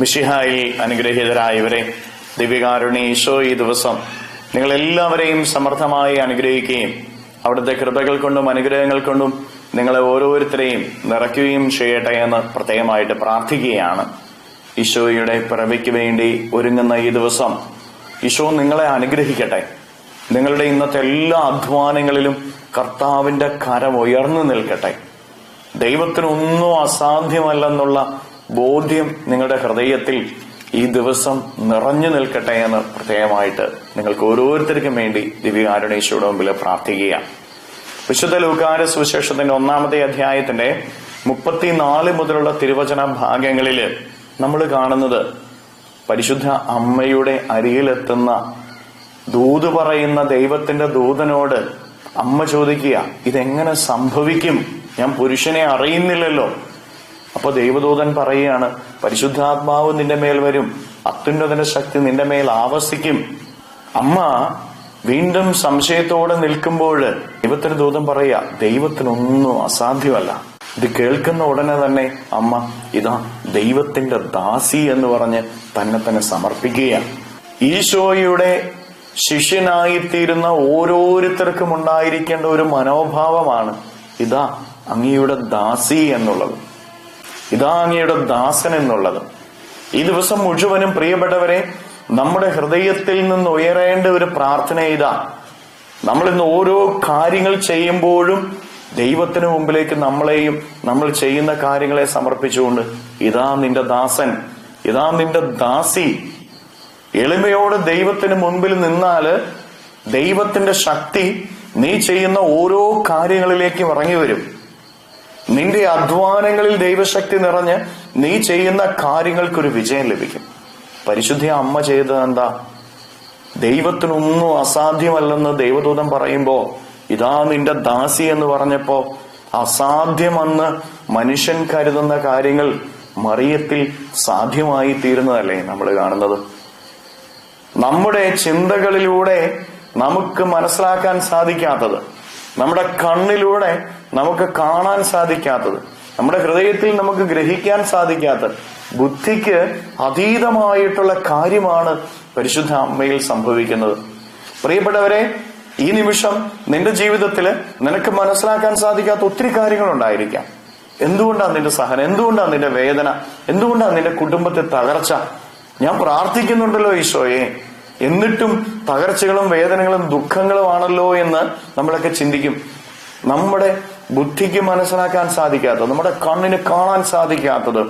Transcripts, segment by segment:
മിശിഹായിൽ അനുഗ്രഹീതരായവരെ, ദിവ്യകാരുണ്യ ഈശോ ഈ ദിവസം നിങ്ങളെല്ലാവരെയും സമർത്ഥമായി അനുഗ്രഹിക്കുകയും അവിടുത്തെ കൃപകൾ കൊണ്ടും അനുഗ്രഹങ്ങൾ കൊണ്ടും നിങ്ങളെ ഓരോരുത്തരെയും നിറയ്ക്കുകയും ചെയ്യട്ടെ എന്ന് പ്രത്യേകമായിട്ട് പ്രാർത്ഥിക്കുകയാണ്. ഈശോയുടെ പിറവിക്ക് വേണ്ടി ഒരുങ്ങുന്ന ഈ ദിവസം ഈശോ നിങ്ങളെ അനുഗ്രഹിക്കട്ടെ. നിങ്ങളുടെ ഇന്നത്തെ എല്ലാ അധ്വാനങ്ങളിലും കർത്താവിന്റെ കരം ഉയർന്നു നിൽക്കട്ടെ. ദൈവത്തിനൊന്നും അസാധ്യമല്ലെന്നുള്ള ബോധ്യം നിങ്ങളുടെ ഹൃദയത്തിൽ ഈ ദിവസം നിറഞ്ഞു നിൽക്കട്ടെ എന്ന് പ്രത്യേകമായിട്ട് നിങ്ങൾക്ക് ഓരോരുത്തർക്കും വേണ്ടി ദിവ്യകാരുണ്യ ഈശോയുടെ മുമ്പിൽ പ്രാർത്ഥിക്കുകയാണ്. വിശുദ്ധ ലൂക്കായുടെ സുവിശേഷത്തിന്റെ 1-ാമത്തെ അധ്യായത്തിന്റെ 34 മുതലുള്ള തിരുവചന ഭാഗങ്ങളില് നമ്മൾ കാണുന്നത് പരിശുദ്ധ അമ്മയുടെ അരികിലെത്തുന്ന ദൂത് പറയുന്ന ദൈവത്തിന്റെ ദൂതനോട് അമ്മ ചോദിക്കുക, ഇതെങ്ങനെ സംഭവിക്കും? ഞാൻ പുരുഷനെ അറിയുന്നില്ലല്ലോ. അപ്പൊ ദൈവദൂതൻ പറയുകയാണ്, പരിശുദ്ധാത്മാവ് നിന്റെ മേൽ വരും, അത്യുന്നതന്റെ ശക്തി നിന്റെ മേൽ ആവസിക്കും. അമ്മ വീണ്ടും സംശയത്തോടെ നിൽക്കുമ്പോൾ ദൈവത്തിന് ദൂതൻ പറയുക, ദൈവത്തിനൊന്നും അസാധ്യമല്ല. ഇത് കേൾക്കുന്ന ഉടനെ തന്നെ അമ്മ ഇതാ ദൈവത്തിന്റെ ദാസി എന്ന് പറഞ്ഞ് തന്നെ സമർപ്പിക്കുകയാണ്. ഈശോയുടെ ശിഷ്യനായിത്തീരുന്ന ഓരോരുത്തർക്കും ഉണ്ടായിരിക്കേണ്ട ഒരു മനോഭാവമാണ് ഇതാ അങ്ങയുടെ ദാസി എന്നുള്ളത്, ഇതാ അങ്ങയുടെ ദാസൻ എന്നുള്ളത്. ഈ ദിവസം മുഴുവനും പ്രിയപ്പെട്ടവരെ, നമ്മുടെ ഹൃദയത്തിൽ നിന്ന് ഉയരേണ്ട ഒരു പ്രാർത്ഥന ഇതാ. നമ്മൾ ഇന്ന് ഓരോ കാര്യങ്ങൾ ചെയ്യുമ്പോഴും ദൈവത്തിന് മുമ്പിലേക്ക് നമ്മളെയും നമ്മൾ ചെയ്യുന്ന കാര്യങ്ങളെ സമർപ്പിച്ചുകൊണ്ട് ഇതാ നിന്റെ ദാസൻ, ഇതാ നിന്റെ ദാസി. എളിമയോട് ദൈവത്തിന് മുൻപിൽ നിന്നാല് ദൈവത്തിന്റെ ശക്തി നീ ചെയ്യുന്ന ഓരോ കാര്യങ്ങളിലേക്കും ഇറങ്ങി വരും. നിന്റെ അധ്വാനങ്ങളിൽ ദൈവശക്തി നിറഞ്ഞ് നീ ചെയ്യുന്ന കാര്യങ്ങൾക്കൊരു വിജയം ലഭിക്കും. പരിശുദ്ധ അമ്മ ചെയ്തത് എന്താ? ദൈവത്തിനൊന്നും അസാധ്യമല്ലെന്ന് ദൈവദൂതൻ പറയുമ്പോ ഇതാ നിന്റെ ദാസി എന്ന് പറഞ്ഞപ്പോ അസാധ്യമെന്ന് മനുഷ്യൻ കരുതുന്ന കാര്യങ്ങൾ മറിയത്തിൽ സാധ്യമായി തീരുന്നതല്ലേ നമ്മൾ കാണുന്നത്. നമ്മുടെ ചിന്തകളിലൂടെ നമുക്ക് മനസ്സിലാക്കാൻ സാധിക്കാത്തത്, നമ്മുടെ കണ്ണിലൂടെ നമുക്ക് കാണാൻ സാധിക്കാത്തത്, നമ്മുടെ ഹൃദയത്തിൽ നമുക്ക് ഗ്രഹിക്കാൻ സാധിക്കാത്തത്, ബുദ്ധിക്ക് അതീതമായിട്ടുള്ള കാര്യമാണ് പരിശുദ്ധ അമ്മയിൽ സംഭവിക്കുന്നത്. പ്രിയപ്പെട്ടവരെ, ഈ നിമിഷം നിന്റെ ജീവിതത്തിൽ നിനക്ക് മനസ്സിലാക്കാൻ സാധിക്കാത്ത ഒത്തിരി കാര്യങ്ങളുണ്ടായിരിക്കാം. എന്തുകൊണ്ടാണ് നിന്റെ സഹനം? എന്തുകൊണ്ടാണ് നിന്റെ വേദന? എന്തുകൊണ്ടാണ് നിന്റെ കുടുംബത്തെ തകർച്ച? ഞാൻ പ്രാർത്ഥിക്കുന്നുണ്ടല്ലോ ഈശോയെ, എന്നിട്ടും തകർച്ചകളും വേദനകളും ദുഃഖങ്ങളുമാണല്ലോ എന്ന് നമ്മളൊക്കെ ചിന്തിക്കും. നമ്മുടെ ബുദ്ധിക്ക് മനസ്സിലാക്കാൻ സാധിക്കാത്തത്, നമ്മുടെ കണ്ണിന് കാണാൻ സാധിക്കാത്തത്,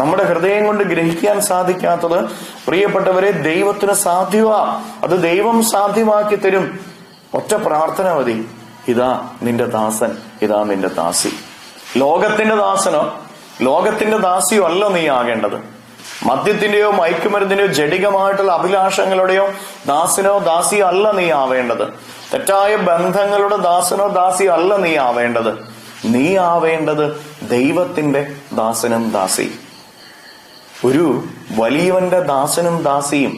നമ്മുടെ ഹൃദയം കൊണ്ട് ഗ്രഹിക്കാൻ സാധിക്കാത്തത് പ്രിയപ്പെട്ടവരെ ദൈവത്തിന് സാധ്യമാ. അത് ദൈവം സാധ്യമാക്കി തരും. ഒറ്റ പ്രാർത്ഥന മതി, ഇതാ നിന്റെ ദാസൻ, ഇതാ നിന്റെ ദാസി. ലോകത്തിന്റെ ദാസനോ ലോകത്തിന്റെ ദാസിയോ അല്ല നീ ആകേണ്ടത്. മദ്യത്തിന്റെയോ മയക്കുമരുന്നിന്റെയോ ജഡികമായിട്ടുള്ള അഭിലാഷങ്ങളുടെയോ ദാസനോ ദാസിയോ അല്ല നീ ആവേണ്ടത്. തെറ്റായ ബന്ധങ്ങളുടെ ദാസനോ ദാസിയോ അല്ല നീ ആവേണ്ടത്. നീ ആവേണ്ടത് ദൈവത്തിന്റെ ദാസനും ദാസി. ഒരു വലിയവന്റെ ദാസനും ദാസിയും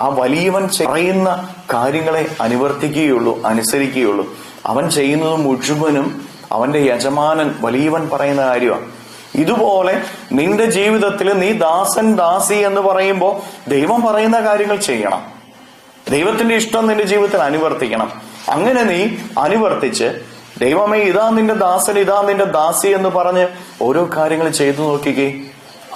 ആ വലിയവൻ പറയുന്ന കാര്യങ്ങളെ അനുവർത്തിക്കുകയുള്ളൂ, അനുസരിക്കുകയുള്ളൂ. അവൻ ചെയ്യുന്നത് മുഴുവനും അവന്റെ യജമാനൻ വലിയവൻ പറയുന്ന കാര്യമാണ്. ഇതുപോലെ നിന്റെ ജീവിതത്തിൽ നീ ദാസൻ ദാസി എന്ന് പറയുമ്പോൾ ദൈവം പറയുന്ന കാര്യങ്ങൾ ചെയ്യണം. ദൈവത്തിന്റെ ഇഷ്ടം നിന്റെ ജീവിതത്തിൽ അനുവർത്തിക്കണം. അങ്ങനെ നീ അനുവർത്തിച്ച് ദൈവമേ ഇതാ നിന്റെ ദാസൻ, ഇതാ നിന്റെ ദാസി എന്ന് പറഞ്ഞ് ഓരോ കാര്യങ്ങൾ ചെയ്തു നോക്കിക്കേ.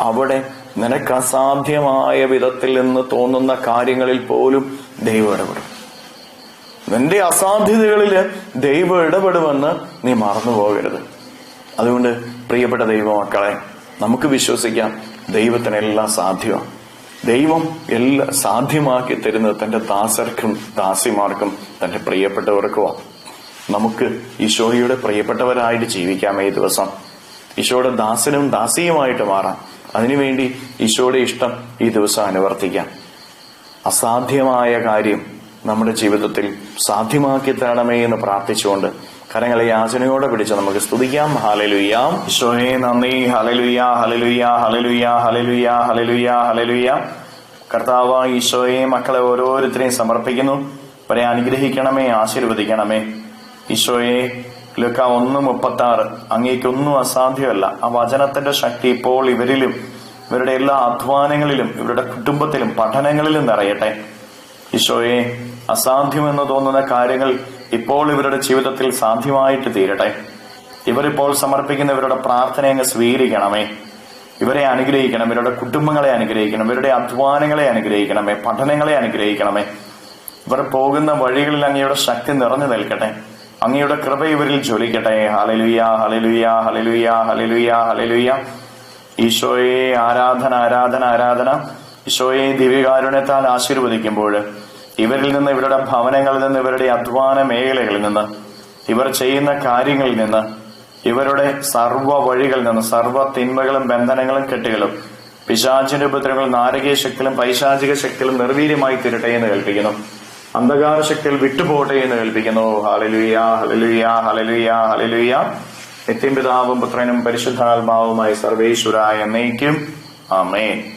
അവിടെ നിനക്ക് അസാധ്യമായ വിധത്തിൽ നിന്ന് തോന്നുന്ന കാര്യങ്ങളിൽ പോലും ദൈവം ഇടപെടും. നിന്റെ അസാധ്യതകളില് ദൈവം ഇടപെടുമെന്ന് നീ മറന്നു പോകരുത്. അതുകൊണ്ട് പ്രിയപ്പെട്ട ദൈവമക്കളെ, നമുക്ക് വിശ്വസിക്കാം, ദൈവത്തിനെല്ലാം സാധ്യമാണ്. ദൈവം എല്ലാം സാധ്യമാക്കി തരുന്നത് തന്റെ ദാസർക്കും ദാസിമാർക്കും തന്റെ പ്രിയപ്പെട്ടവർക്കുമാണ്. നമുക്ക് ഈശോയുടെ പ്രിയപ്പെട്ടവരായിട്ട് ജീവിക്കാം. ഈ ദിവസം ഈശോയുടെ ദാസനും ദാസിയുമായിട്ട് മാറാം. അതിനുവേണ്ടി ഈശോയുടെ ഇഷ്ടം ഈ ദിവസം അനുവർത്തിക്കാം. അസാധ്യമായ കാര്യം നമ്മുടെ ജീവിതത്തിൽ സാധ്യമാക്കി തരണമേ എന്ന് പ്രാർത്ഥിച്ചുകൊണ്ട് കരങ്ങളെ യാചനയോടെ പിടിച്ച് നമുക്ക് സ്തുതിക്കാം. ഹല്ലേലൂയ. ഈശോയെ നന്ദി. ഹല്ലേലൂയ, ഹല്ലേലൂയ, ഹല്ലേലൂയ, ഹല്ലേലൂയ, ഹല്ലേലൂയ, ഹല്ലേലൂയ. കർത്താവ് ഈശോയെ മക്കളെ ഓരോരുത്തരെയും സമർപ്പിക്കുന്നു. അവരെ അനുഗ്രഹിക്കണമേ, ആശീർവദിക്കണമേ. ഈശോയെ ലൂക്ക 1:36 അങ്ങേക്കൊന്നും അസാധ്യമല്ല. ആ വചനത്തിന്റെ ശക്തി ഇപ്പോൾ ഇവരിലും ഇവരുടെ എല്ലാ അധ്വാനങ്ങളിലും ഇവരുടെ കുടുംബത്തിലും പഠനങ്ങളിലും നിറയട്ടെ. ഈശോയെ, അസാധ്യമെന്ന് തോന്നുന്ന കാര്യങ്ങൾ ഇപ്പോൾ ഇവരുടെ ജീവിതത്തിൽ സാധ്യമായിട്ട് തീരട്ടെ. ഇവരിപ്പോൾ സമർപ്പിക്കുന്ന ഇവരുടെ പ്രാർത്ഥന അങ്ങ് സ്വീകരിക്കണമേ. ഇവരെ അനുഗ്രഹിക്കണം, ഇവരുടെ കുടുംബങ്ങളെ അനുഗ്രഹിക്കണം, ഇവരുടെ അധ്വാനങ്ങളെ അനുഗ്രഹിക്കണമേ, പഠനങ്ങളെ അനുഗ്രഹിക്കണമേ. ഇവർ പോകുന്ന വഴികളിൽ അങ്ങയുടെ ശക്തി നിറഞ്ഞു നിൽക്കട്ടെ. അങ്ങയുടെ കൃപ ഇവരിൽ ജ്വലിക്കട്ടെ. ഹല്ലേലൂയ, ഹല്ലേലൂയ, ഹല്ലേലൂയ, ഹല്ലേലൂയ, ഹല്ലേലൂയ. ഈശോയെ, ആരാധന, ആരാധന, ആരാധന. ഈശോയെ, ദിവ്യകാരുണ്യത്താൽ ആശീർവദിക്കുമ്പോൾ ഇവരിൽ നിന്ന്, ഇവരുടെ ഭവനങ്ങളിൽ നിന്ന്, ഇവരുടെ അധ്വാന മേഖലകളിൽ നിന്ന്, ഇവർ ചെയ്യുന്ന കാര്യങ്ങളിൽ നിന്ന്, ഇവരുടെ സർവ്വ വഴികളിൽ നിന്ന്, സർവ്വ തിന്മകളും ബന്ധനങ്ങളും കെട്ടുകളും പിശാചിന്റെ ഉപദ്രവങ്ങളും നാരകീയ ശക്തികളും പൈശാചിക ശക്തികളും നിർവീര്യമായി തീരട്ടെ എന്ന് കൽപ്പിക്കുന്നു. അന്ധകാര ശക്തികൾ വിട്ടുപോട്ടെ എന്ന് കൽപ്പിക്കുന്നു. ഹല്ലേലൂയ, ഹല്ലേലൂയ, ഹല്ലേലൂയ, ഹല്ലേലൂയ. നിത്യം പിതാവും പുത്രനും പരിശുദ്ധാത്മാവുമായി സർവേശ്വരായ എന്നേക്കും ആമേൻ.